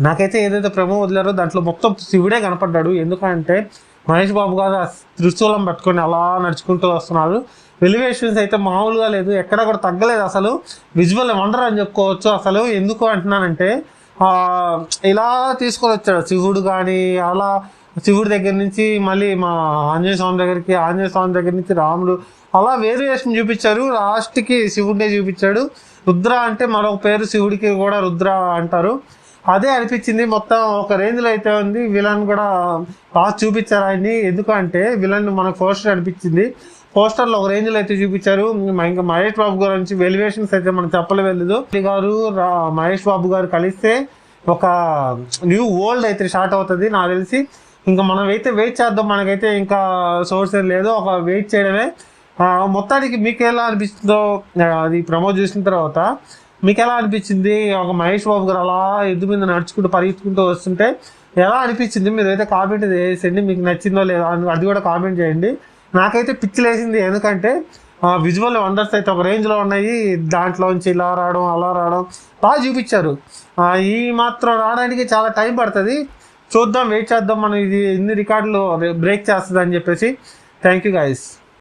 నాకైతే ఏదైతే ప్రమో వదిలారో దాంట్లో మొత్తం శివుడే కనపడ్డాడు. ఎందుకంటే మహేష్ బాబు గారు త్రిశూలం పట్టుకొని అలా నడుచుకుంటూ వస్తున్నారు. ఎలివేషన్స్ అయితే మామూలుగా లేదు, ఎక్కడ కూడా తగ్గలేదు. అసలు విజువల్ వండర్ అని చెప్పుకోవచ్చు. అసలు ఎందుకు అంటున్నానంటే ఇలా తీసుకొని వచ్చాడు శివుడు కానీ, అలా శివుడి దగ్గర నుంచి మళ్ళీ మా ఆంజనేయ స్వామి దగ్గరికి, ఆంజనేయ స్వామి దగ్గర నుంచి రాముడు, అలా వేరియేషన్ చూపించారు. లాస్ట్కి శివుడే చూపించాడు. రుద్ర అంటే మరొక పేరు శివుడికి కూడా రుద్ర అంటారు. అదే అనిపించింది. మొత్తం ఒక రేంజ్లో అయితే ఉంది. విలన్ కూడా బాగా చూపించారు ఆయన్ని. ఎందుకంటే విలన్ మనకు పోస్టర్ అనిపించింది. పోస్టర్లో ఒక రేంజ్లో అయితే చూపించారు. ఇంకా మహేష్ బాబు గారు నుంచి వెలివేషన్స్ అయితే మనం చెప్పలేదు. గారు మహేష్ బాబు గారు కలిస్తే ఒక న్యూ వరల్డ్ అయితే స్టార్ట్ అవుతుంది నాకు తెలిసి. ఇంకా మనం అయితే వెయిట్ చేద్దాం. మనకైతే ఇంకా సోర్స్ ఏం లేదు, ఒక వెయిట్ చేయడమే. మొత్తానికి మీకు ఎలా అనిపిస్తుందో అది ప్రమోట్ చేసిన తర్వాత మీకు ఎలా అనిపించింది? ఒక మహేష్ బాబు గారు అలా ఎద్దు మీద నడుచుకుంటూ పరిగెత్తుకుంటూ వస్తుంటే ఎలా అనిపించింది? మీరు అయితే కామెంట్ చేసేయండి, మీకు నచ్చిందో లేదో అది కూడా కామెంట్ చేయండి. నాకైతే పిచ్చిలేసింది. ఎందుకంటే విజువల్ వండర్స్ అయితే ఒక రేంజ్లో ఉన్నాయి. దాంట్లోంచి ఇలా రావడం అలా రావడం బాగా చూపించారు. ఈ మాత్రం రావడానికి చాలా టైం పడుతుంది. చూద్దాం, వెయిట్ చేద్దాం. మనం ఇది ఇన్ని రికార్డులు బ్రేక్ చేస్తుంది అని చెప్పేసి. Thank you guys.